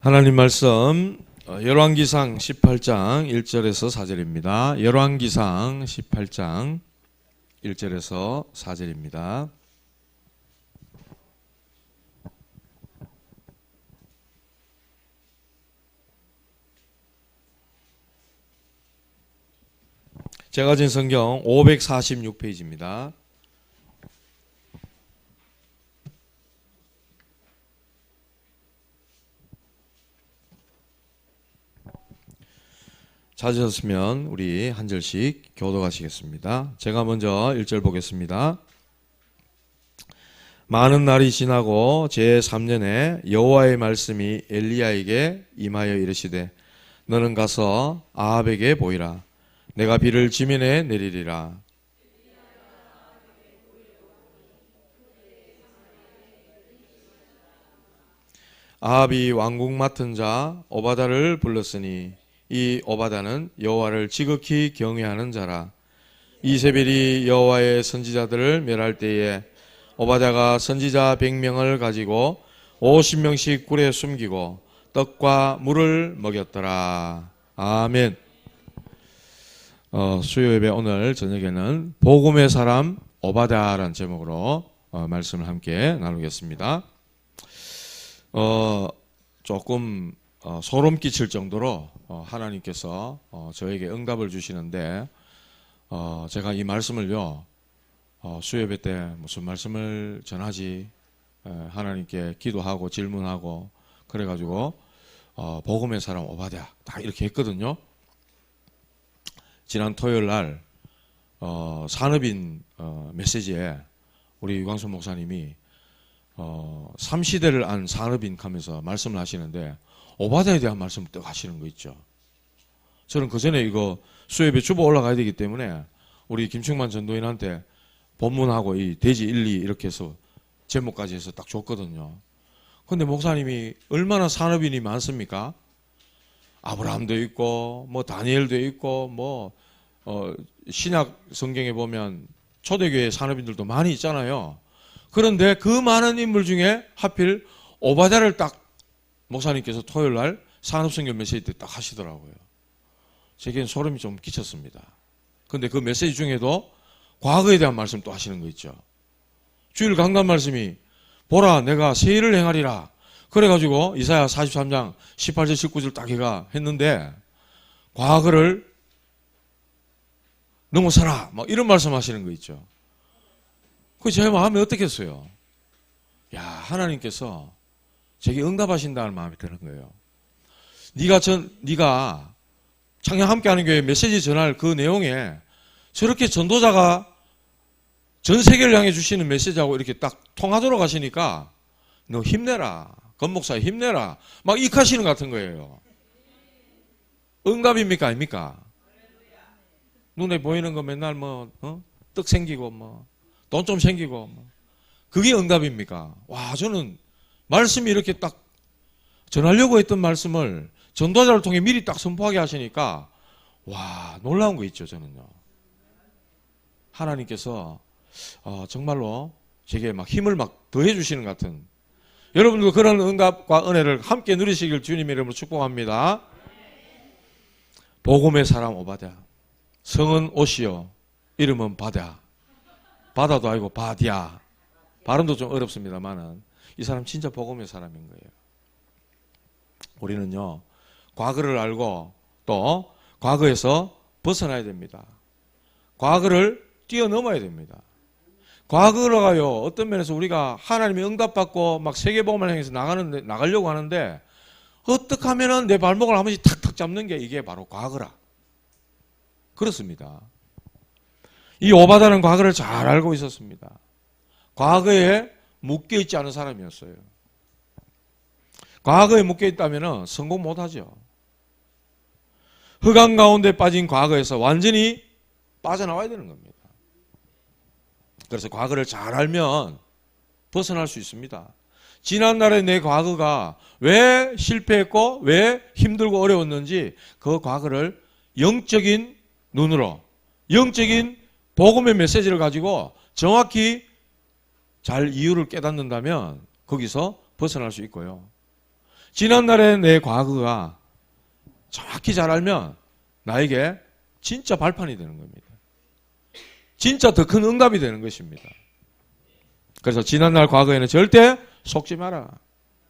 하나님 말씀 열왕기상 18장 1절에서 4절입니다. 열왕기상 18장 1절에서 4절입니다. 제가 진 성경 546페이지입니다. 찾으셨으면 우리 한 절씩 교독하시겠습니다. 제가 먼저 1절 보겠습니다. 많은 날이 지나고 제3년에 여호와의 말씀이 엘리야에게 임하여 이르시되 너는 가서 아합에게 보이라. 내가 비를 지면에 내리리라. 아합이 왕궁 맡은 자 오바다를 불렀으니 이 오바다는 여호와를 지극히 경외하는 자라. 이세벨이 여호와의 선지자들을 멸할 때에 오바다가 선지자 100명을 가지고 50명씩 굴에 숨기고 떡과 물을 먹였더라. 아멘. 수요예배 오늘 저녁에는 복음의 사람 오바다라는 제목으로 말씀을 함께 나누겠습니다. 조금 소름 끼칠 정도로 하나님께서 저에게 응답을 주시는데 제가 이 말씀을요 수요예배 때 무슨 말씀을 전하지 하나님께 기도하고 질문하고 그래가지고 복음의 사람 오바댜 딱 이렇게 했거든요. 지난 토요일 날 산업인 메시지에 우리 유광수 목사님이 3시대를 안 산업인 하면서 말씀을 하시는데 오바댜에 대한 말씀을 딱 하시는 거 있죠. 저는 그 전에 이거 수요예배 주보 올라가야 되기 때문에 우리 김충만 전도인한테 본문하고 이 대지 1, 2 이렇게 해서 제목까지 해서 딱 줬거든요. 근데 목사님이 얼마나 산업인이 많습니까? 아브라함도 있고 뭐 다니엘도 있고 뭐 신약 성경에 보면 초대교회 산업인들도 많이 있잖아요. 그런데 그 많은 인물 중에 하필 오바댜를 딱 목사님께서 토요일 날 산업성경 메시지 때 딱 하시더라고요. 제게는 소름이 좀 끼쳤습니다. 근데 그 메시지 중에도 과거에 대한 말씀 또 하시는 거 있죠. 주일 강단 말씀이 보라 내가 새 일을 행하리라. 그래가지고 이사야 43장 18절 19절 딱 해가 했는데 과거를 넘어서라 뭐 이런 말씀 하시는 거 있죠. 그 제 마음이 어떻겠어요? 야 하나님께서 제게 응답하신다는 마음이 드는 거예요. 네가 창녕 함께하는 교회 메시지 전할 그 내용에 저렇게 전도자가 전 세계를 향해 주시는 메시지하고 이렇게 딱 통하도록 하시니까 너 힘내라. 건목사 힘내라. 막 익하시는 것 같은 거예요. 응답입니까? 아닙니까? 눈에 보이는 거 맨날 떡 생기고 돈 좀 생기고 그게 응답입니까? 와 저는 말씀이 이렇게 딱 전하려고 했던 말씀을 전도자를 통해 미리 딱 선포하게 하시니까 와 놀라운 거 있죠. 저는요 하나님께서 정말로 제게 막 힘을 막 더해 주시는 것 같은 여러분도 그런 응답과 은혜를 함께 누리시길 주님의 이름으로 축복합니다. 복음의 사람 오바댜 성은 오시오 이름은 바댜 바다도 아니고 바디아 발음도 좀 어렵습니다만은 이 사람 진짜 복음의 사람인 거예요. 우리는요 과거를 알고 또 과거에서 벗어나야 됩니다. 과거를 뛰어넘어야 됩니다. 과거로가요 어떤 면에서 우리가 하나님의 응답받고 막 세계복음을 향해서 나가려고 하는데 어떻게 하면은 내 발목을 한 번씩 탁탁 잡는 게 이게 바로 과거라. 그렇습니다. 이 오바다는 과거를 잘 알고 있었습니다. 과거에 묶여있지 않은 사람이었어요. 과거에 묶여있다면 성공 못하죠. 흑암 가운데 빠진 과거에서 완전히 빠져나와야 되는 겁니다. 그래서 과거를 잘 알면 벗어날 수 있습니다. 지난날의 내 과거가 왜 실패했고 왜 힘들고 어려웠는지 그 과거를 영적인 눈으로 영적인 복음의 메시지를 가지고 정확히 잘 이유를 깨닫는다면 거기서 벗어날 수 있고요. 지난날의 내 과거가 정확히 잘 알면 나에게 진짜 발판이 되는 겁니다. 진짜 더 큰 응답이 되는 것입니다. 그래서 지난날 과거에는 절대 속지 마라.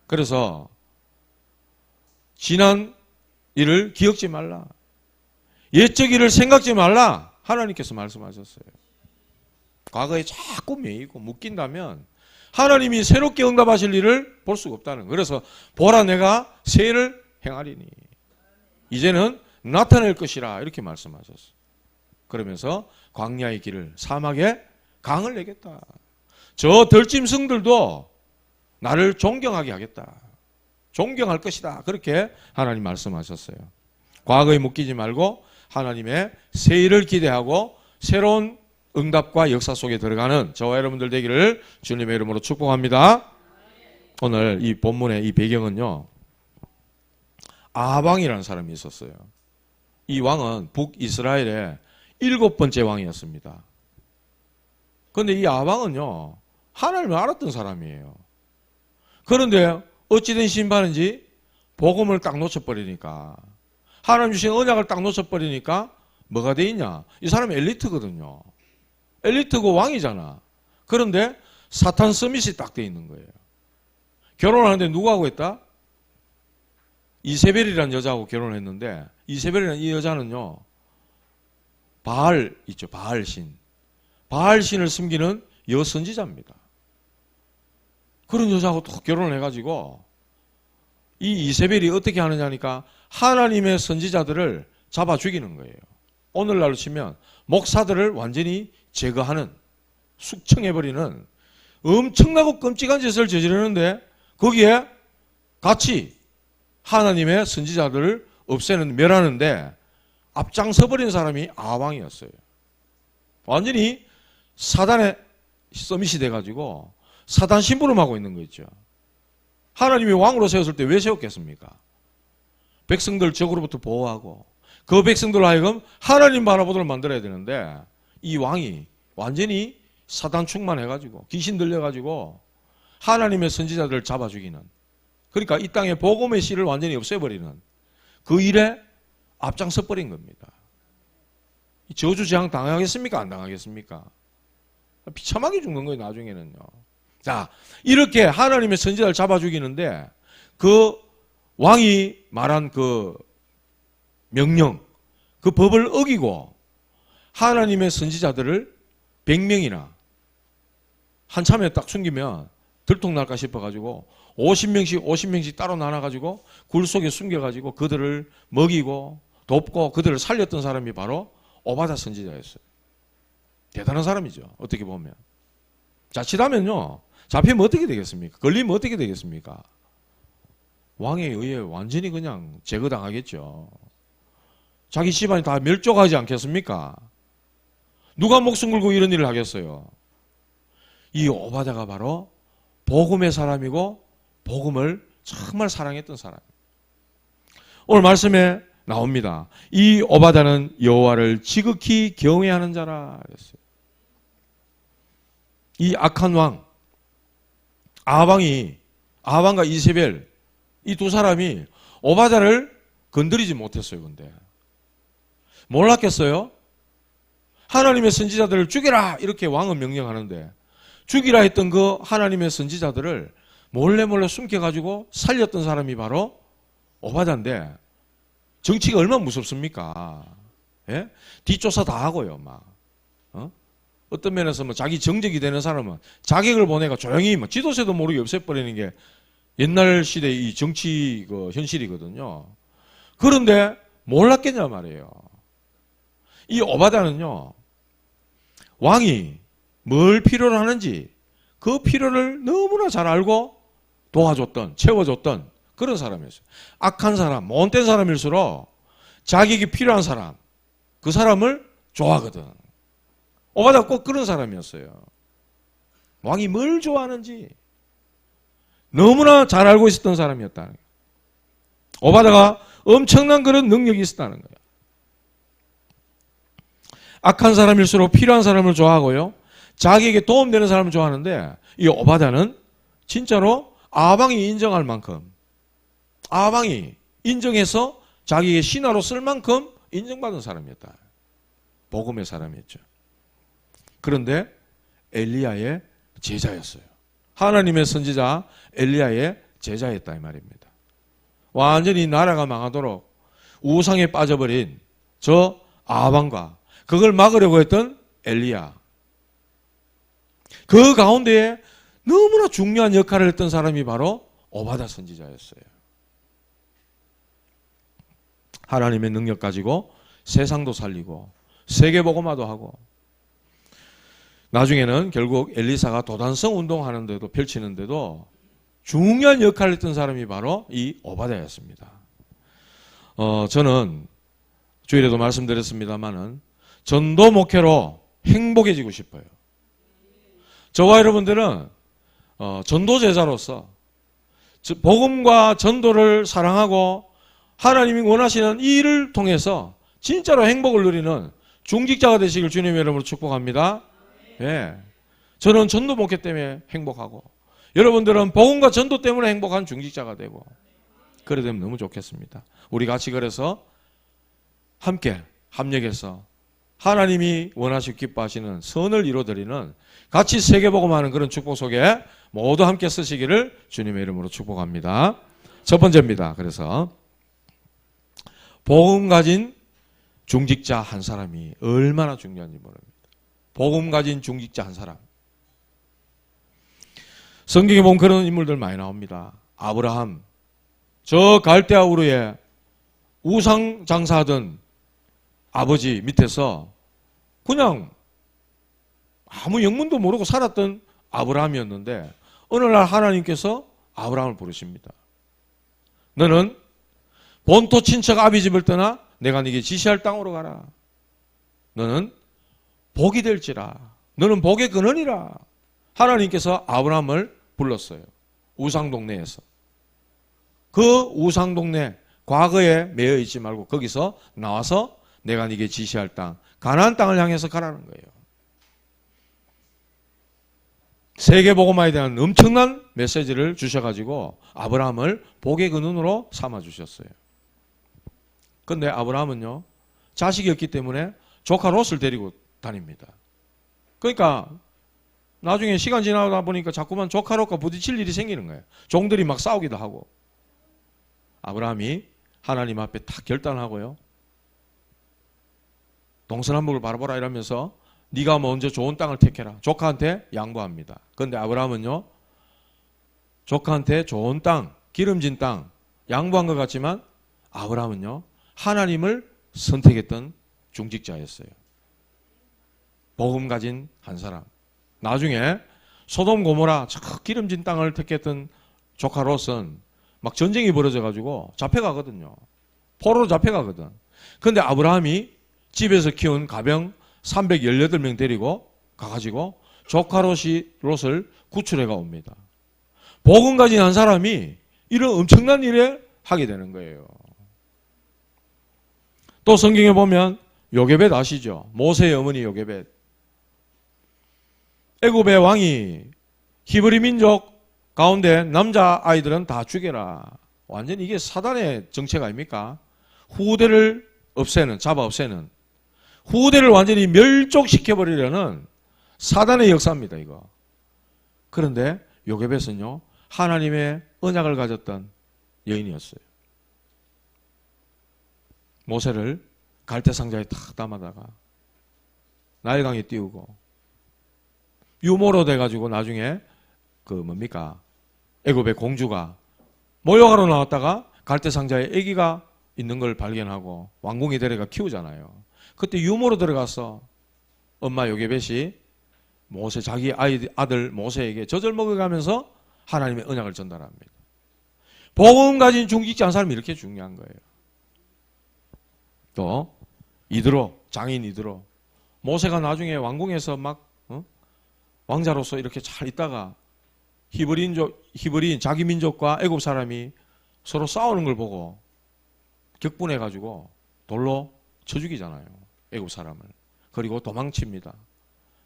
그래서 지난 일을 기억지 말라. 옛적 일을 생각지 말라. 하나님께서 말씀하셨어요. 과거에 자꾸 매이고 묶인다면 하나님이 새롭게 응답하실 일을 볼 수가 없다는 거예요. 그래서 보라 내가 새 일을 행하리니 이제는 나타낼 것이라 이렇게 말씀하셨어요. 그러면서 광야의 길을 사막에 강을 내겠다. 저 들짐승들도 나를 존경하게 하겠다. 존경할 것이다. 그렇게 하나님 말씀하셨어요. 과거에 묶이지 말고 하나님의 새 일을 기대하고 새로운 응답과 역사 속에 들어가는 저와 여러분들 되기를 주님의 이름으로 축복합니다. 오늘 이 본문의 이 배경은요. 아방이라는 사람이 있었어요. 이 왕은 북이스라엘의 7번째 왕이었습니다. 그런데 이 아방은요. 하나님을 알았던 사람이에요. 그런데 어찌된 심판인지 복음을 딱 놓쳐버리니까 하나님 주신 언약을 딱 놓쳐버리니까 뭐가 돼 있냐. 이 사람은 엘리트거든요. 엘리트고 왕이잖아. 그런데 사탄 서밋이 딱 돼 있는 거예요. 결혼하는데 누구하고 했다? 이세벨이라는 여자하고 결혼을 했는데 이세벨이라는 이 여자는요. 바알 있죠. 바알신. 바알신을 섬기는 여선지자입니다. 그런 여자하고 또 결혼을 해가지고 이 이세벨이 어떻게 하느냐니까 하나님의 선지자들을 잡아 죽이는 거예요. 오늘날로 치면 목사들을 완전히 제거하는 숙청해버리는 엄청나고 끔찍한 짓을 저지르는데 거기에 같이 하나님의 선지자들을 없애는 멸하는데 앞장서버린 사람이 아왕이었어요. 완전히 사단의 서밋이 돼가지고 사단 심부름하고 있는 거 있죠. 하나님이 왕으로 세웠을 때 왜 세웠겠습니까? 백성들 적으로부터 보호하고 그 백성들로 하여금 하나님 바라보도록 만들어야 되는데 이 왕이 완전히 사단 충만해가지고 귀신 들려가지고 하나님의 선지자들을 잡아 죽이는 그러니까 이 땅에 복음의 씨를 완전히 없애버리는 그 일에 앞장서 버린 겁니다. 저주재앙 당하겠습니까? 안 당하겠습니까? 비참하게 죽는 거예요. 나중에는요. 자, 이렇게 하나님의 선지자를 잡아 죽이는데 그 왕이 말한 그 명령, 그 법을 어기고 하나님의 선지자들을 100명이나 한참에 딱 숨기면 들통날까 싶어가지고 50명씩 따로 나눠가지고 굴 속에 숨겨가지고 그들을 먹이고 돕고 그들을 살렸던 사람이 바로 오바댜 선지자였어요. 대단한 사람이죠. 어떻게 보면. 자칫하면요. 잡히면 어떻게 되겠습니까? 걸리면 어떻게 되겠습니까? 왕에 의해 완전히 그냥 제거당하겠죠. 자기 집안이 다 멸종하지 않겠습니까? 누가 목숨 걸고 이런 일을 하겠어요? 이 오바댜가 바로 복음의 사람이고 복음을 정말 사랑했던 사람. 오늘 말씀에 나옵니다. 이 오바댜는 여호와를 지극히 경외하는 자라 그랬어요. 이 악한 왕, 아방과 이세벨 이 두 사람이 오바댜를 건드리지 못했어요. 근데 몰랐겠어요? 하나님의 선지자들을 죽여라 이렇게 왕은 명령하는데 죽이라 했던 그 하나님의 선지자들을 몰래 숨겨가지고 살렸던 사람이 바로 오바댜인데 정치가 얼마나 무섭습니까? 예? 뒷조사 다 하고요, 막. 어떤 면에서 뭐 자기 정적이 되는 사람은 자객을 보내가 조용히 뭐 지도세도 모르게 없애버리는 게 옛날 시대의 이 정치 그 현실이거든요. 그런데 몰랐겠냐 말이에요. 이 오바댜는요, 왕이 뭘 필요로 하는지 그 필요를 너무나 잘 알고 도와줬던, 채워줬던 그런 사람이었어요. 악한 사람, 못된 사람일수록 자기에게 필요한 사람, 그 사람을 좋아하거든. 오바댜가 꼭 그런 사람이었어요. 왕이 뭘 좋아하는지 너무나 잘 알고 있었던 사람이었다는 거예요. 오바댜가 엄청난 그런 능력이 있었다는 거예요. 악한 사람일수록 필요한 사람을 좋아하고요. 자기에게 도움되는 사람을 좋아하는데 이 오바댜는 진짜로 아방이 인정할 만큼 아방이 인정해서 자기의 신하로 쓸 만큼 인정받은 사람이었다. 복음의 사람이었죠. 그런데 엘리야의 제자였어요. 하나님의 선지자 엘리야의 제자였다 이 말입니다. 완전히 나라가 망하도록 우상에 빠져버린 저 아방과 그걸 막으려고 했던 엘리야. 그 가운데에 너무나 중요한 역할을 했던 사람이 바로 오바댜 선지자였어요. 하나님의 능력 가지고 세상도 살리고 세계복음화도 하고 나중에는 결국 엘리사가 도단성 운동하는데도 펼치는데도 중요한 역할을 했던 사람이 바로 이 오바댜였습니다. 저는 주일에도 말씀드렸습니다마는 전도 목회로 행복해지고 싶어요. 저와 여러분들은 전도 제자로서 복음과 전도를 사랑하고 하나님이 원하시는 이 일을 통해서 진짜로 행복을 누리는 중직자가 되시길 주님의 이름으로 축복합니다. 예. 저는 전도 목회 때문에 행복하고 여러분들은 복음과 전도 때문에 행복한 중직자가 되고 그래 되면 너무 좋겠습니다. 우리 같이 그래서 함께 합력해서 하나님이 원하시고 기뻐하시는 선을 이루어드리는 같이 세계복음하는 그런 축복 속에 모두 함께 쓰시기를 주님의 이름으로 축복합니다. 첫 번째입니다. 그래서 복음 가진 중직자 한 사람이 얼마나 중요한지 모릅니다. 복음 가진 중직자 한 사람. 성경에 보면 그런 인물들 많이 나옵니다. 아브라함, 저 갈대아 우르에 우상 장사하던 아버지 밑에서 그냥 아무 영문도 모르고 살았던 아브라함이었는데 어느 날 하나님께서 아브라함을 부르십니다. 너는 본토 친척 아비 집을 떠나 내가 네게 지시할 땅으로 가라. 너는 복이 될지라. 너는 복의 근원이라. 하나님께서 아브라함을 불렀어요. 우상동네에서. 그 우상동네 과거에 매여 있지 말고 거기서 나와서 내가 네게 지시할 땅 가나안 땅을 향해서 가라는 거예요. 세계복음화에 대한 엄청난 메시지를 주셔가지고 아브라함을 복의 근원으로 삼아주셨어요. 그런데 아브라함은요 자식이 없기 때문에 조카 롯을 데리고 다닙니다. 그러니까 나중에 시간 지나다 보니까 자꾸만 조카 롯과 부딪힐 일이 생기는 거예요. 종들이 막 싸우기도 하고. 아브라함이 하나님 앞에 딱 결단하고요. 동서남북을 바라보라 이러면서 네가 먼저 좋은 땅을 택해라. 조카한테 양보합니다. 그런데 아브라함은요. 조카한테 좋은 땅, 기름진 땅 양보한 것 같지만 아브라함은요. 하나님을 선택했던 중직자였어요. 복음 가진 한 사람. 나중에 소돔 고모라 저 기름진 땅을 택했던 조카 롯은 막 전쟁이 벌어져가지고 잡혀가거든요. 포로로 잡혀가거든. 그런데 아브라함이 집에서 키운 가병 318명 데리고 가가지고 조카 롯을 구출해가 옵니다. 복음 가진 한 사람이 이런 엄청난 일을 하게 되는 거예요. 또 성경에 보면 요게벳 아시죠? 모세의 어머니 요게벳. 애굽의 왕이 히브리 민족 가운데 남자 아이들은 다 죽여라. 완전히 이게 사단의 정책 아닙니까? 후대를 없애는, 잡아 없애는. 후대를 완전히 멸족시켜버리려는 사단의 역사입니다, 이거. 그런데 요게벳은요, 하나님의 언약을 가졌던 여인이었어요. 모세를 갈대상자에 탁 담아다가 나일강에 띄우고 유모로 돼가지고 나중에 애굽의 공주가 모욕하러 나왔다가 갈대상자에 아기가 있는 걸 발견하고 왕궁에 데려가 키우잖아요. 그때 유모로 들어가서 엄마 요게벳이 모세 자기 아들 모세에게 젖을 먹어가면서 하나님의 언약을 전달합니다. 복음 가진 중직자 한 사람이 이렇게 중요한 거예요. 또 이드로 장인 이드로 모세가 나중에 왕궁에서 막 왕자로서 이렇게 잘 있다가 히브리인 자기 민족과 애굽 사람이 서로 싸우는 걸 보고 격분해가지고 돌로 쳐 죽이잖아요. 애굽 사람을. 그리고 도망칩니다.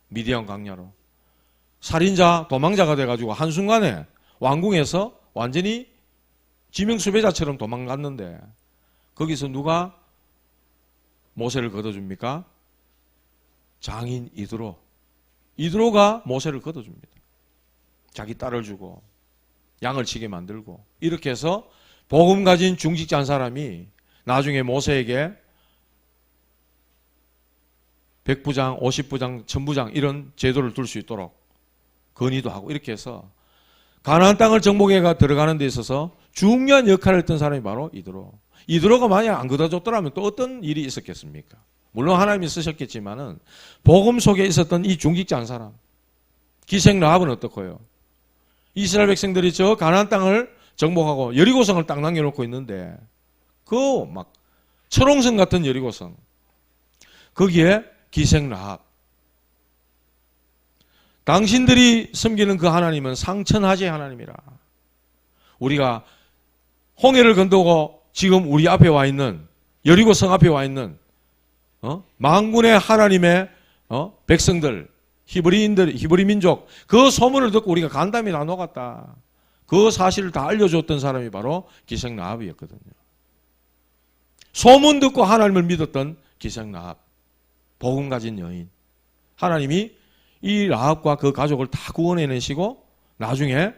미디안 강야로. 살인자, 도망자가 돼가지고 한순간에 왕궁에서 완전히 지명수배자처럼 도망갔는데 거기서 누가 모세를 걷어줍니까? 장인 이드로. 이드로가 모세를 걷어줍니다. 자기 딸을 주고 양을 치게 만들고 이렇게 해서 복음 가진 중직자 한 사람이 나중에 모세에게 100부장, 50부장, 1000부장 이런 제도를 둘 수 있도록 건의도 하고 이렇게 해서 가나안 땅을 정복해 들어가는 데 있어서 중요한 역할을 했던 사람이 바로 이드로. 이드로가 만약 안 걷어줬더라면 또 어떤 일이 있었겠습니까? 물론 하나님이 쓰셨겠지만은 복음 속에 있었던 이 중직자 한 사람, 기생 라합은 어떻고요? 이스라엘 백성들이 저 가나안 땅을 정복하고 여리고성을 딱 남겨놓고 있는데 그 막 철옹성 같은 여리고성 거기에 기생 라합. 당신들이 섬기는 그 하나님은 상천하제 하나님이라. 우리가 홍해를 건너고 지금 우리 앞에 와 있는 여리고성 앞에 와 있는 만군의 하나님의 백성들, 히브리 민족 그 소문을 듣고 우리가 간담이 다 녹았다. 그 사실을 다 알려줬던 사람이 바로 기생 라합이었거든요. 소문 듣고 하나님을 믿었던 기생 라합, 복음 가진 여인. 하나님이 이 라합과 그 가족을 다 구원해내시고 나중에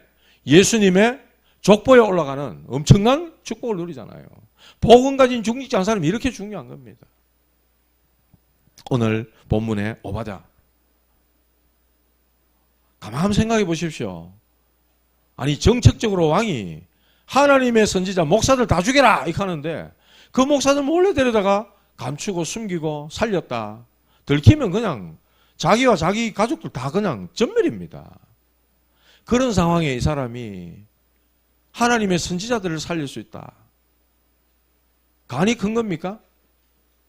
예수님의 족보에 올라가는 엄청난 축복을 누리잖아요. 복음 가진 중직자 한 사람이 이렇게 중요한 겁니다. 오늘 본문의 오바댜. 가만 한번 생각해 보십시오. 아니 정책적으로 왕이 하나님의 선지자 목사들 다 죽여라 이렇게 하는데 그 목사들 몰래 데려다가 감추고 숨기고 살렸다. 들키면 그냥 자기와 자기 가족들 다 그냥 전멸입니다. 그런 상황에 이 사람이 하나님의 선지자들을 살릴 수 있다. 간이 큰 겁니까?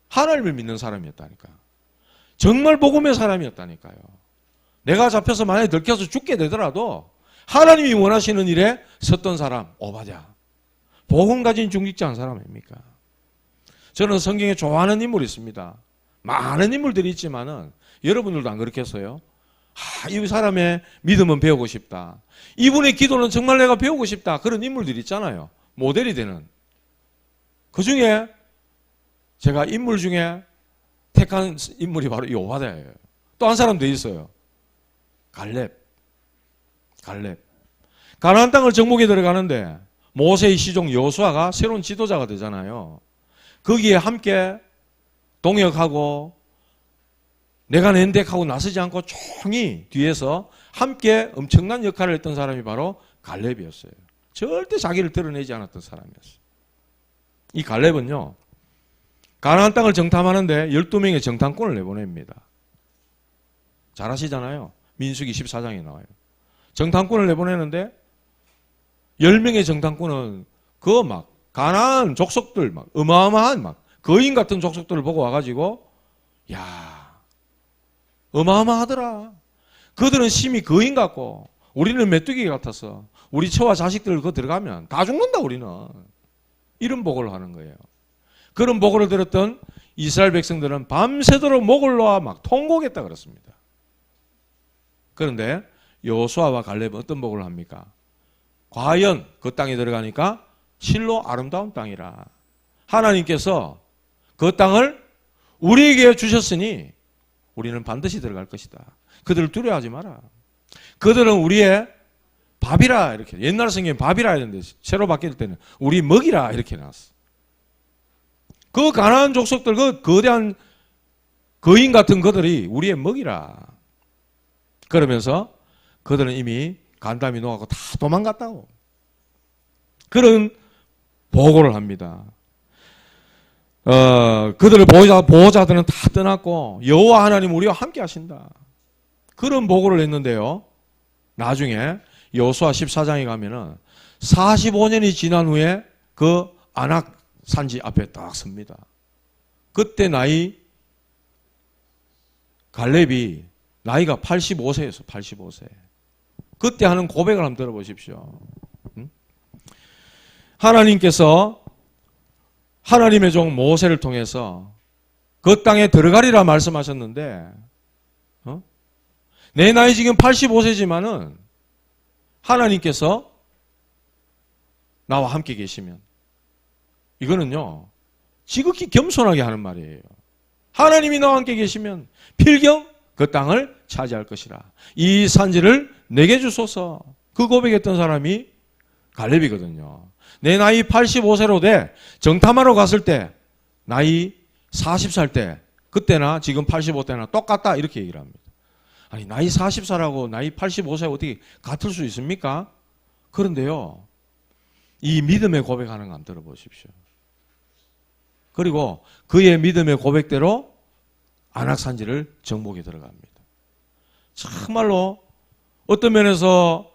하나님을 믿는 사람이었다니까. 정말 복음의 사람이었다니까요. 내가 잡혀서 만약에 들켜서 죽게 되더라도 하나님이 원하시는 일에 섰던 사람, 오바댜. 복음 가진 중직자 한 사람 아닙니까? 저는 성경에 좋아하는 인물이 있습니다. 많은 인물들이 있지만은 여러분들도 안 그렇겠어요? 이 사람의 믿음은 배우고 싶다. 이분의 기도는 정말 내가 배우고 싶다. 그런 인물들이 있잖아요. 모델이 되는. 그 중에 제가 인물 중에 택한 인물이 바로 이 오바댜예요. 또 한 사람 더 있어요. 갈렙. 가나안 땅을 정복에 들어가는데 모세의 시종 여호수아가 새로운 지도자가 되잖아요. 거기에 함께 동역하고 내가 낸덱하고 나서지 않고 총히 뒤에서 함께 엄청난 역할을 했던 사람이 바로 갈렙이었어요. 절대 자기를 드러내지 않았던 사람이었어요. 이 갈렙은요, 가나안 땅을 정탐하는데 12명의 정탐꾼을 내보냅니다. 잘 아시잖아요. 민수기 14장에 나와요. 정탐꾼을 내보내는데 10명의 정탐꾼은 그 막 가나안 족속들 막 어마어마한 막 거인 같은 족속들을 보고 와가지고 야 어마어마하더라. 그들은 심히 거인 같고 우리는 메뚜기 같아서 우리 처와 자식들 그거 들어가면 다 죽는다 우리는. 이런 보고를 하는 거예요. 그런 보고를 들었던 이스라엘 백성들은 밤새도록 목을 놓아 막 통곡했다 그랬습니다. 그런데 여호수아와 갈렙은 어떤 보고를 합니까? 과연 그 땅에 들어가니까 실로 아름다운 땅이라. 하나님께서 그 땅을 우리에게 주셨으니 우리는 반드시 들어갈 것이다. 그들을 두려워하지 마라. 그들은 우리의 밥이라 이렇게. 옛날 성경에 밥이라 했는데 새로 바뀔 때는 우리 먹이라 이렇게 나왔어. 그 가나안 족속들 그 거대한 거인 같은 그들이 우리의 먹이라. 그러면서 그들은 이미 간담이 녹아고 다 도망갔다고. 그런 보고를 합니다. 그들을 보호자들은 다 떠났고 여호와 하나님 우리와 함께 하신다. 그런 보고를 했는데요. 나중에 여호수아 14장에 가면은 45년이 지난 후에 그 아낙 산지 앞에 딱 섭니다. 그때 갈렙이 나이가 85세였어. 85세. 그때 하는 고백을 한번 들어보십시오. 하나님께서 하나님의 종 모세를 통해서 그 땅에 들어가리라 말씀하셨는데 내 나이 지금 85세지만은 하나님께서 나와 함께 계시면. 이거는요, 지극히 겸손하게 하는 말이에요. 하나님이 나와 함께 계시면 필경 그 땅을 차지할 것이라. 이 산지를 내게 주소서. 그 고백했던 사람이 갈렙이거든요. 내 나이 85세로 돼 정탐하러 갔을 때 나이 40살 때 그때나 지금 85때나 똑같다 이렇게 얘기를 합니다. 아니 나이 40살하고 나이 85세 어떻게 같을 수 있습니까? 그런데요. 이 믿음의 고백하는 거 한번 들어보십시오. 그리고 그의 믿음의 고백대로 안악산지를 정복에 들어갑니다. 정말로 어떤 면에서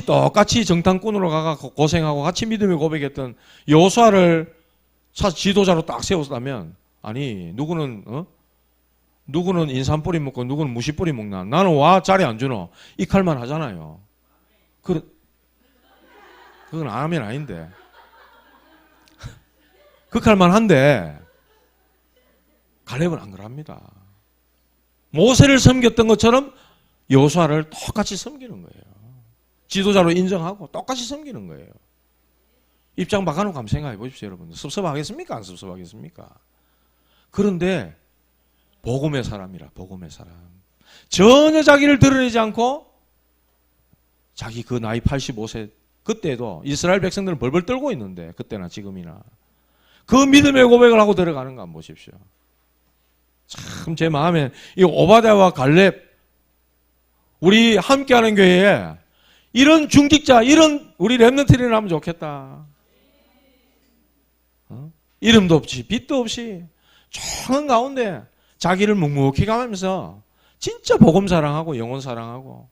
똑같이 정탐꾼으로 가서 고생하고 같이 믿음의 고백했던 여호수아를 지도자로 딱 세웠다면 아니 누구는 인삼뿌리 먹고 누구는 무시뿌리 먹나 나는 와 자리 안 주노 이 칼만 하잖아요. 그건 아멘 아닌데 그 칼만 한데 갈렙은 안 그럽니다. 모세를 섬겼던 것처럼 여호수아를 똑같이 섬기는 거예요. 지도자로 인정하고 똑같이 섬기는 거예요. 입장 바꿔놓고 한번 생각해 보십시오, 여러분들. 섭섭하겠습니까? 안 섭섭하겠습니까? 그런데 복음의 사람이라, 복음의 사람. 전혀 자기를 드러내지 않고 자기 그 나이 85세 그때도 이스라엘 백성들은 벌벌 떨고 있는데 그때나 지금이나 그 믿음의 고백을 하고 들어가는 거 한번 보십시오. 참 제 마음에 이 오바댜와 갈렙 우리 함께하는 교회에 이런 중직자, 이런 우리 렘넌트를 하면 좋겠다. 이름도 없이 빛도 없이 조용한 가운데 자기를 묵묵히 가면서 진짜 복음 사랑하고 영혼 사랑하고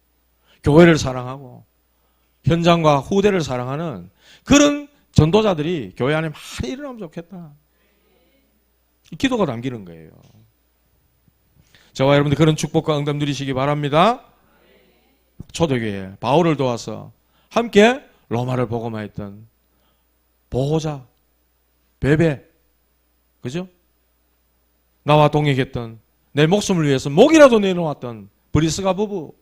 교회를 사랑하고 현장과 후대를 사랑하는 그런 전도자들이 교회 안에 많이 일어나면 좋겠다. 이 기도가 담기는 거예요. 저와 여러분들 그런 축복과 응답 누리시기 바랍니다. 초대교회 바울을 도와서 함께 로마를 복음화했던 보호자 베베 그죠? 나와 동행했던 내 목숨을 위해서 목이라도 내놓았던 브리스가 부부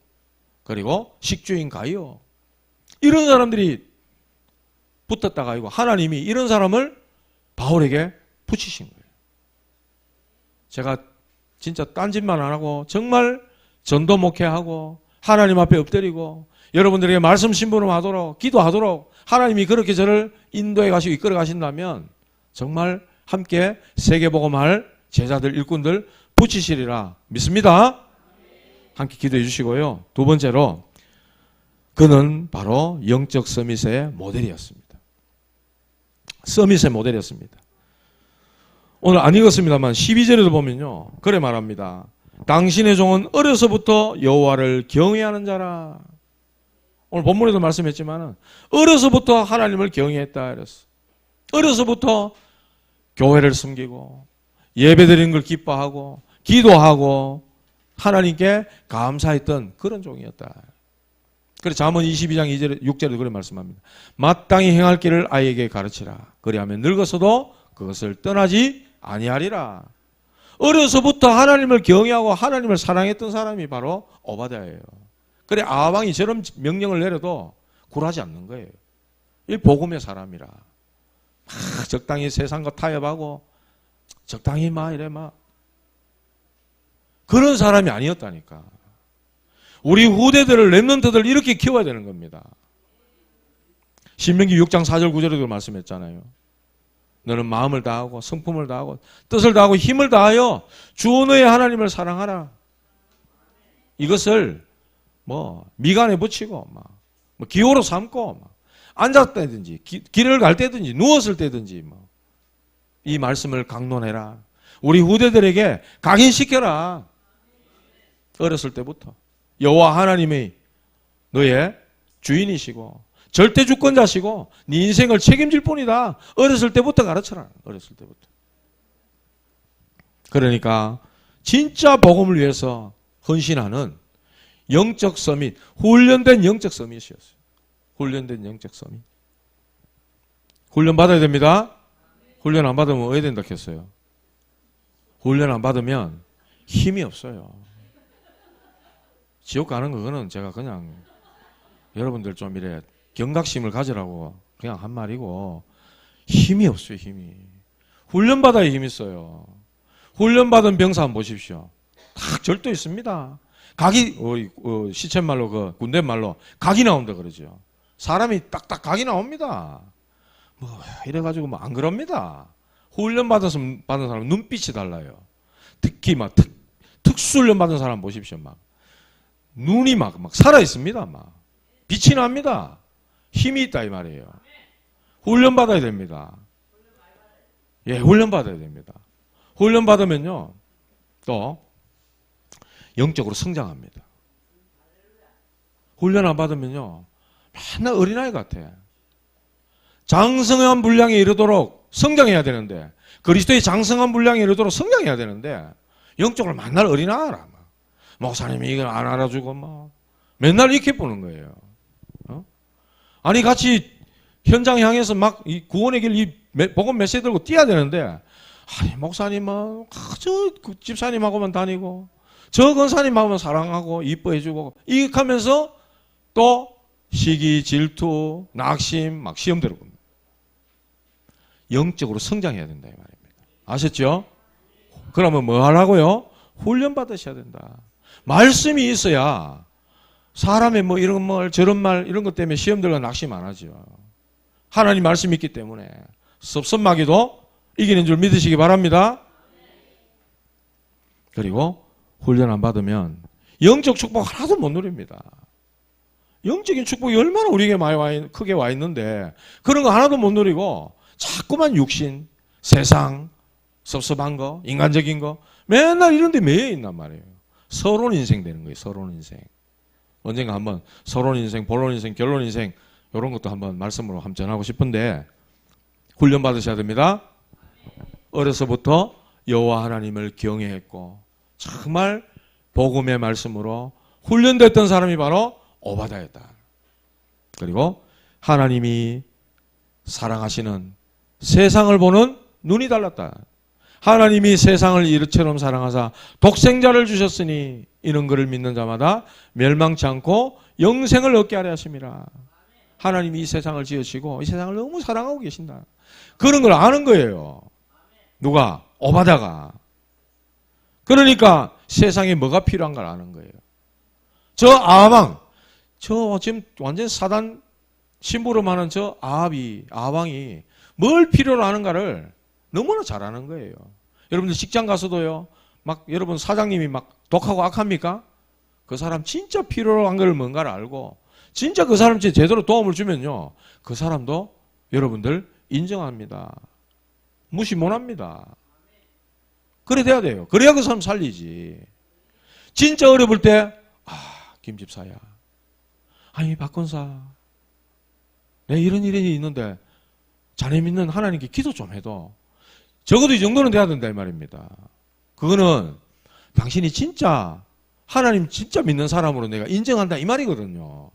그리고 식주인 가이오 이런 사람들이 붙었다가 아니고 하나님이 이런 사람을 바울에게 붙이신 거예요. 제가 진짜 딴짓만 안 하고 정말 전도 목회하고 하나님 앞에 엎드리고 여러분들에게 말씀 심부름하도록 기도하도록 하나님이 그렇게 저를 인도해 가시고 이끌어 가신다면 정말 함께 세계복음할 제자들 일꾼들 붙이시리라 믿습니다. 함께 기도해 주시고요. 두 번째로 그는 바로 영적 서밋의 모델이었습니다. 서밋의 모델이었습니다. 오늘 안 읽었습니다만 12절에도 보면요. 그래 말합니다. 당신의 종은 어려서부터 여호와를 경외하는 자라. 오늘 본문에도 말씀했지만 어려서부터 하나님을 경외했다 이랬어. 어려서부터 교회를 섬기고 예배드리는 걸 기뻐하고 기도하고 하나님께 감사했던 그런 종이었다. 그래서 잠언 22장 2절 6절에도 그런 말씀합니다. 마땅히 행할 길을 아이에게 가르치라. 그리하면 늙어서도 그것을 떠나지 아니하리라. 어려서부터 하나님을 경외하고 하나님을 사랑했던 사람이 바로 오바댜예요. 그래 아방이 저런 명령을 내려도 굴하지 않는 거예요. 이 복음의 사람이라. 막 적당히 세상과 타협하고 적당히 막 이래 막 그런 사람이 아니었다니까. 우리 후대들을 렘넌트들 이렇게 키워야 되는 겁니다. 신명기 6장 4절 9절에도 말씀했잖아요. 너는 마음을 다하고 성품을 다하고 뜻을 다하고 힘을 다하여 주 너의 하나님을 사랑하라. 이것을 뭐 미간에 붙이고 뭐 기호로 삼고 앉았다든지 길을 갈 때든지 누웠을 때든지 이 말씀을 강론해라. 우리 후대들에게 각인시켜라. 어렸을 때부터 여호와 하나님이 너의 주인이시고 절대 주권자시고 네 인생을 책임질 뿐이다. 어렸을 때부터 가르쳐라. 어렸을 때부터. 그러니까 진짜 복음을 위해서 헌신하는 영적 서밋, 훈련된 영적 서밋이었어요. 훈련된 영적 서밋. 훈련 받아야 됩니다. 훈련 안 받으면 어디 된다 했어요. 훈련 안 받으면 힘이 없어요. 지옥 가는 거는 제가 그냥 여러분들 좀 이래 경각심을 가지라고 그냥 한 말이고 힘이 없어요. 힘이. 훈련받아야 힘이 있어요. 훈련받은 병사 한번 보십시오. 딱 절도 있습니다. 각이 시쳇말로 그 군대 말로 각이 나온다 그러죠. 사람이 딱딱 각이 나옵니다. 뭐 이래가지고 뭐 안 그럽니다. 훈련 받은 사람 눈빛이 달라요. 특히 막 특수훈련 받은 사람 보십시오. 막 눈이 막 살아 있습니다. 막 빛이 납니다. 힘이 있다 이 말이에요. 훈련 받아야 됩니다. 예, 훈련 받아야 됩니다. 훈련 받으면요 또 영적으로 성장합니다. 훈련 안 받으면요 맨날 어린아이 같아. 장성한 분량에 이르도록 성장해야 되는데 그리스도의 장성한 분량에 이르도록 성장해야 되는데 영적으로 맨날 어린아이라 목사님이 이걸 안 알아주고 뭐 맨날 이렇게 보는 거예요. 아니 같이 현장 향해서 막 이 구원의 길 이 복음 메시지 들고 뛰어야 되는데 아니 목사님은 저 집사님하고만 다니고 저 권사님하고만 사랑하고 이뻐해주고 이렇게 하면서 또 시기, 질투, 낙심 막 시험대로 봅니다. 영적으로 성장해야 된다 이 말입니다. 아셨죠? 그러면 뭐 하라고요? 훈련 받으셔야 된다. 말씀이 있어야 사람의 뭐 이런 말 저런 말 이런 것 때문에 시험들과 낙심 안 하죠. 하나님 말씀이 있기 때문에 섭섭마귀도 이기는 줄 믿으시기 바랍니다. 그리고 훈련 안 받으면 영적 축복 하나도 못 누립니다. 영적인 축복이 얼마나 우리에게 크게 와 있는데 그런 거 하나도 못 누리고 자꾸만 육신, 세상, 섭섭한 거, 인간적인 거 맨날 이런 데 매여 있단 말이에요. 서론 인생 되는 거예요. 서론 인생. 언젠가 한번 서론 인생, 본론 인생, 결론 인생 이런 것도 한번 말씀으로 한번 전하고 싶은데 훈련 받으셔야 됩니다. 어려서부터 여호와 하나님을 경외했고 정말 복음의 말씀으로 훈련됐던 사람이 바로 오바다였다. 그리고 하나님이 사랑하시는 세상을 보는 눈이 달랐다. 하나님이 세상을 이처럼 사랑하사 독생자를 주셨으니 이는 그를 믿는 자마다 멸망치 않고 영생을 얻게 하려 하심이라. 하나님이 이 세상을 지으시고 이 세상을 너무 사랑하고 계신다. 그런 걸 아는 거예요. 누가? 오바다가. 그러니까 세상에 뭐가 필요한 걸 아는 거예요. 저 아방, 저 지금 완전 사단 심부름하는 저 아방이 뭘 필요로 하는가를 너무나 잘 아는 거예요. 여러분들 직장 가서도요, 막 여러분 사장님이 막 독하고 악합니까? 그 사람 진짜 필요로 한 걸 뭔가를 알고 진짜 그 사람 제대로 도움을 주면요, 그 사람도 여러분들 인정합니다. 무시 못합니다. 그래 돼야 돼요. 그래야 그 사람 살리지. 진짜 어려울 때 김 집사야, 아니 박건사, 내 이런 일이 있는데 자네 믿는 하나님께 기도 좀 해도 적어도 이 정도는 돼야 된다 이 말입니다. 그거는 당신이 진짜 하나님 진짜 믿는 사람으로 내가 인정한다 이 말이거든요.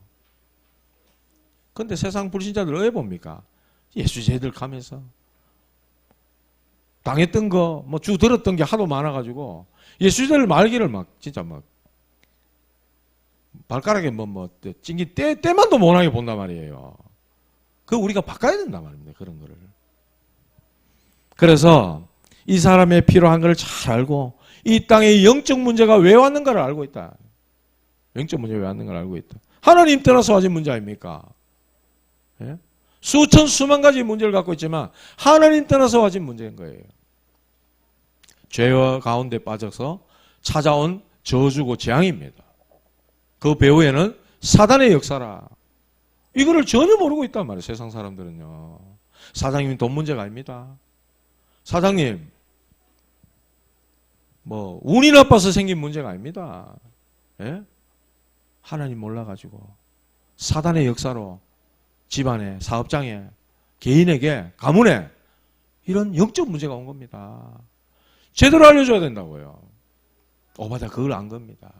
근데 세상 불신자들 왜 봅니까? 예수제들 가면서 당했던 거, 뭐 주 들었던 게 하도 많아가지고 예수제들 말기를 막 진짜 막 발가락에 찡기 때만도 못하게 본단 말이에요. 그거 우리가 바꿔야 된단 말입니다. 그런 거를. 그래서 이 사람의 필요한 걸 잘 알고 이 땅에 영적 문제가 왜 왔는가를 알고 있다. 영적 문제가 왜 왔는가를 알고 있다. 하나님 떠나서 와진 문제 아닙니까? 예? 수천 수만 가지 문제를 갖고 있지만 하나님 떠나서 와진 문제인 거예요. 죄와 가운데 빠져서 찾아온 저주고 재앙입니다. 그 배후에는 사단의 역사라. 이거를 전혀 모르고 있단 말이에요. 세상 사람들은요. 사장님이 돈 문제가 아닙니다. 사장님 뭐 운이 나빠서 생긴 문제가 아닙니다. 예? 하나님 몰라가지고 사단의 역사로 집안에, 사업장에, 개인에게, 가문에 이런 영적 문제가 온 겁니다. 제대로 알려줘야 된다고요. 오바다 그걸 안 겁니다.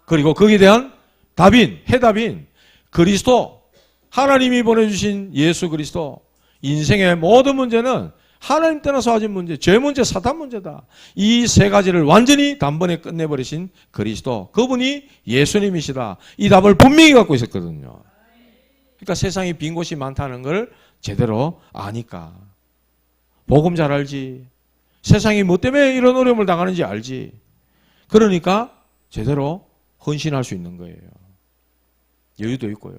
그리고 거기에 대한 해답인 그리스도, 하나님이 보내주신 예수 그리스도. 인생의 모든 문제는 하나님 떠나서 와진 문제, 죄 문제, 사탄 문제다. 이 세 가지를 완전히 단번에 끝내버리신 그리스도, 그분이 예수님이시다. 이 답을 분명히 갖고 있었거든요. 그러니까 세상에 빈 곳이 많다는 걸 제대로 아니까. 복음 잘 알지. 세상이 뭐 때문에 이런 어려움을 당하는지 알지. 그러니까 제대로 헌신할 수 있는 거예요. 여유도 있고요.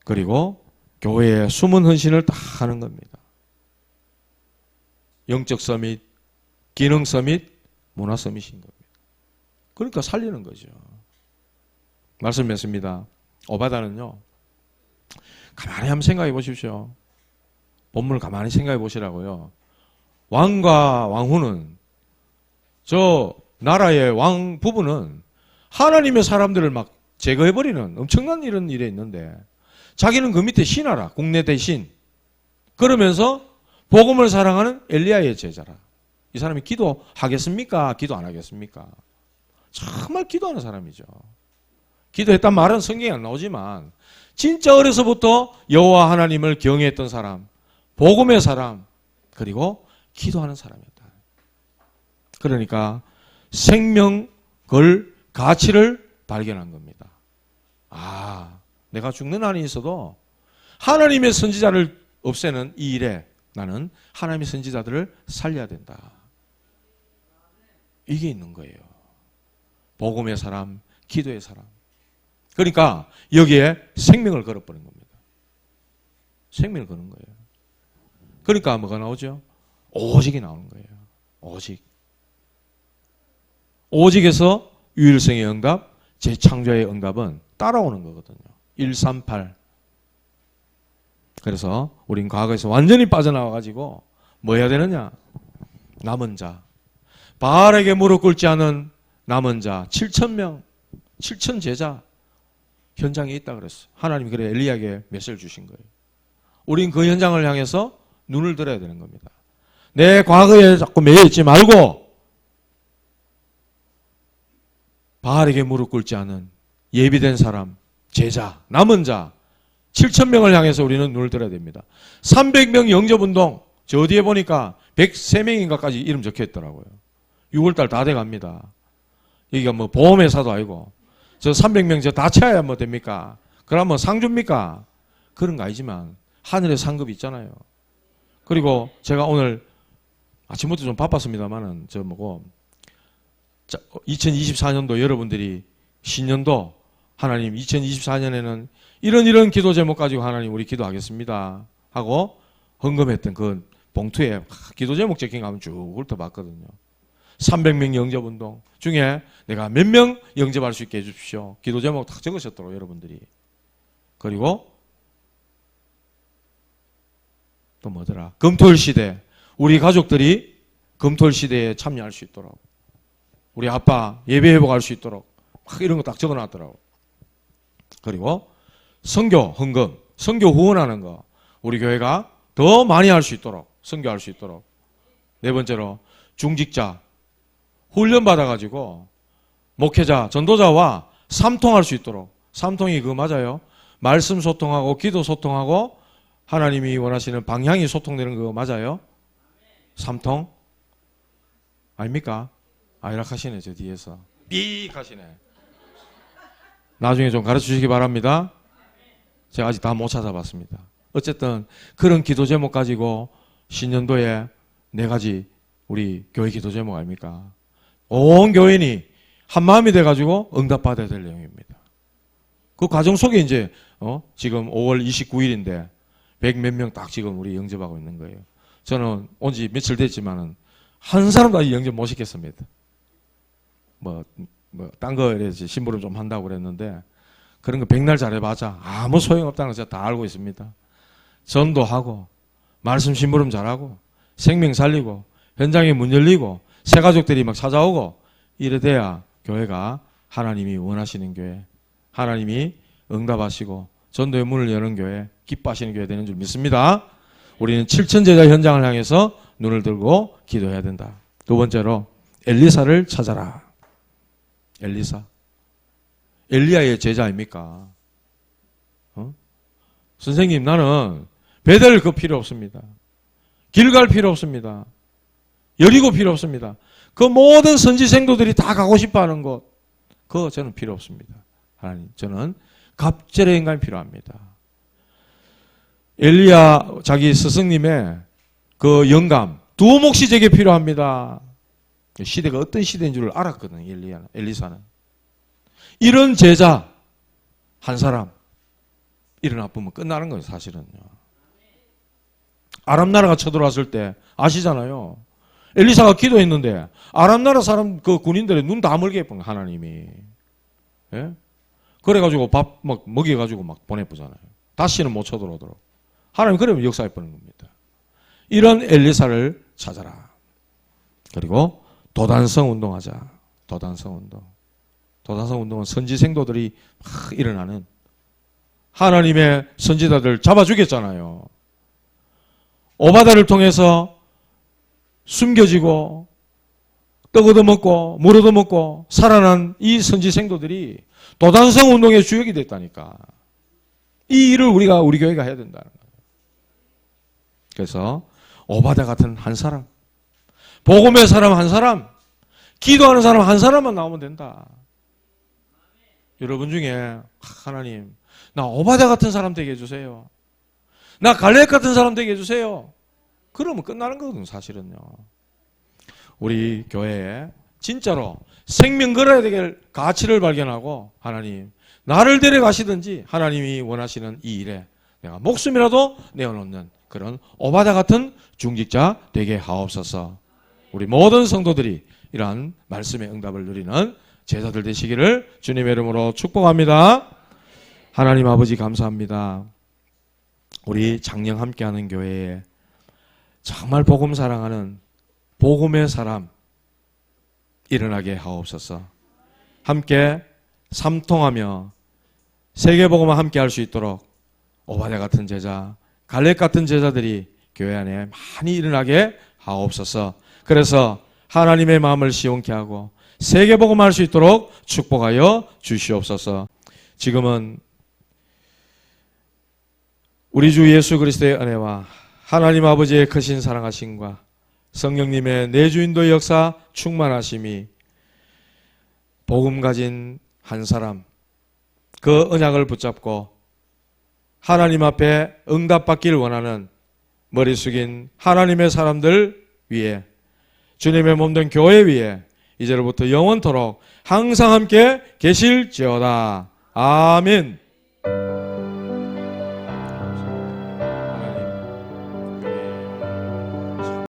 그리고 교회의 숨은 헌신을 다 하는 겁니다. 영적 서밋, 기능 서밋, 문화 서밋인 겁니다. 그러니까 살리는 거죠. 말씀 맺습니다. 오바다는요, 가만히 한번 생각해 보십시오. 본문을 가만히 생각해 보시라고요. 왕과 왕후는, 저 나라의 왕 부부는 하나님의 사람들을 막 제거해버리는 엄청난 이런 일에 있는데, 자기는 그 밑에 신하라, 국내 대신. 그러면서 복음을 사랑하는 엘리야의 제자라. 이 사람이 기도하겠습니까? 기도 안 하겠습니까? 정말 기도하는 사람이죠. 기도했단 말은 성경에 안 나오지만 진짜 어려서부터 여호와 하나님을 경외했던 사람, 복음의 사람, 그리고 기도하는 사람이었다. 그러니까 생명 걸 가치를 발견한 겁니다. 아, 내가 죽는 한이 있어도 하나님의 선지자를 없애는 이 일에 나는 하나님의 선지자들을 살려야 된다. 이게 있는 거예요. 복음의 사람, 기도의 사람. 그러니까 여기에 생명을 걸어버린 겁니다. 생명을 거는 거예요. 그러니까 뭐가 나오죠? 오직이 나오는 거예요. 오직. 오직에서 유일성의 응답, 재창조의 응답은 따라오는 거거든요. 138. 그래서 우린 과거에서 완전히 빠져나와가지고 뭐 해야 되느냐? 남은 자. 바알에게 무릎 꿇지 않은 남은 자 7,000명, 7,000 제자 현장에 있다 그랬어요. 하나님이 그래 엘리야에게 메시지를 주신 거예요. 우린 그 현장을 향해서 눈을 들어야 되는 겁니다. 내 과거에 자꾸 매여있지 말고 바알에게 무릎 꿇지 않은 예비된 사람, 제자, 남은 자 7,000명을 향해서 우리는 눈을 들어야 됩니다. 300명 영접운동, 저 어디에 보니까 103명인가까지 이름 적혀 있더라고요. 6월달 다 돼갑니다. 여기가 뭐 보험회사도 아니고 저 300명 저 다 채워야 뭐 됩니까? 그러면 상 줍니까? 그런 거 아니지만 하늘의 상급이 있잖아요. 그리고 제가 오늘 아침부터 좀 바빴습니다만은 저 뭐고 2024년도 여러분들이 신년도 하나님 2024년에는 이런 기도 제목 가지고 하나님 우리 기도하겠습니다 하고 헌금했던 그 봉투에 기도 제목 적힌 거 한번 쭉 훑어봤거든요. 300명 영접운동 중에 내가 몇 명 영접할 수 있게 해주십시오. 기도 제목 다 적으셨더라고요, 여러분들이. 그리고 또 뭐더라? 금토일 시대. 우리 가족들이 금토일 시대에 참여할 수 있도록. 우리 아빠 예배 회복할 수 있도록. 막 이런 거 딱 적어놨더라고. 그리고 선교 헌금, 선교 후원하는 거. 우리 교회가 더 많이 할 수 있도록, 선교할 수 있도록. 네 번째로 중직자. 훈련 받아가지고 목회자, 전도자와 삼통할 수 있도록. 삼통이 그거 맞아요? 말씀 소통하고 기도 소통하고 하나님이 원하시는 방향이 소통되는 그거 맞아요? 삼통? 아닙니까? 아이락하시네, 저 뒤에서. 삐익 하시네. 나중에 좀 가르쳐 주시기 바랍니다. 제가 아직 다 못 찾아봤습니다. 어쨌든 그런 기도 제목 가지고 신년도에 4가지 우리 교회 기도 제목 아닙니까? 온 교인이 한 마음이 돼가지고 응답받아야 될 내용입니다. 그 과정 속에 이제 지금 5월 29일인데 100 몇 명 딱 지금 우리 영접하고 있는 거예요. 저는 온 지 며칠 됐지만은 한 사람도 아직 영접 못 시켰습니다. 딴 거에 심부름 좀 한다고 그랬는데 그런 거 백날 잘해봤자 아무 소용없다는 거 제가 다 알고 있습니다. 전도하고 말씀 심부름 잘하고 생명 살리고 현장에 문 열리고 새 가족들이 막 찾아오고 이래 돼야 교회가 하나님이 원하시는 교회, 하나님이 응답하시고 전도의 문을 여는 교회, 기뻐하시는 교회 되는 줄 믿습니다. 우리는 7천 제자 현장을 향해서 눈을 들고 기도해야 된다. 두 번째로 엘리사를 찾아라. 엘리사. 엘리야의 제자 아닙니까? 선생님 나는 베델 그 필요 없습니다. 길 갈 필요 없습니다. 여리고 필요 없습니다. 그 모든 선지 생도들이 다 가고 싶어 하는 곳, 그거 저는 필요 없습니다. 하나님, 저는 갑절의 인간이 필요합니다. 엘리야 자기 스승님의 그 영감, 두 몫이 제게 필요합니다. 시대가 어떤 시대인 줄 알았거든, 엘리사는. 이런 제자 한 사람 일어나 보면 끝나는 거예요, 사실은요. 아람 나라가 쳐들어왔을 때 아시잖아요. 엘리사가 기도했는데 아람 나라 사람 그 군인들의 눈 다 멀게 해본 하나님이. 예? 그래가지고 밥 막 먹여가지고 막 보내보잖아요. 다시는 못 쳐들어오도록. 하나님 그러면 역사해 보는 겁니다. 이런 엘리사를 찾아라. 그리고 도단성 운동하자. 도단성 운동. 도단성 운동은 선지 생도들이 막 일어나는, 하나님의 선지자들 잡아 죽였잖아요. 오바다를 통해서 숨겨지고 떡 얻어먹고 물 얻어먹고 살아난 이 선지 생도들이 도단성 운동의 주역이 됐다니까. 이 일을 우리 교회가 해야 된다는 거예요. 그래서 오바다 같은 한 사람, 복음의 사람 한 사람, 기도하는 사람 한 사람만 나오면 된다. 여러분 중에 하나님, 나 오바다 같은 사람 되게 해주세요. 나 갈렙 같은 사람 되게 해주세요. 그러면 끝나는 거거든요, 사실은요. 우리 교회에 진짜로 생명 걸어야 될 가치를 발견하고, 하나님, 나를 데려가시든지 하나님이 원하시는 이 일에 내가 목숨이라도 내어놓는 그런 오바다 같은 중직자 되게 하옵소서. 우리 모든 성도들이 이러한 말씀의 응답을 누리는 제자들 되시기를 주님의 이름으로 축복합니다. 하나님 아버지 감사합니다. 우리 장령 함께하는 교회에 정말 복음 사랑하는 복음의 사람 일어나게 하옵소서. 함께 삼통하며 세계복음과 함께 할 수 있도록 오바다 같은 제자, 갈렙 같은 제자들이 교회 안에 많이 일어나게 하옵소서. 그래서 하나님의 마음을 시원케 하고 세계복음 할 수 있도록 축복하여 주시옵소서. 지금은 우리 주 예수 그리스도의 은혜와 하나님 아버지의 크신 사랑하심과 성령님의 내주인도의 역사 충만하심이 복음 가진 한 사람, 그 언약을 붙잡고 하나님 앞에 응답받기를 원하는 머리 숙인 하나님의 사람들 위에, 주님의 몸된 교회 위에 이제로부터 영원토록 항상 함께 계실지어다. 아멘.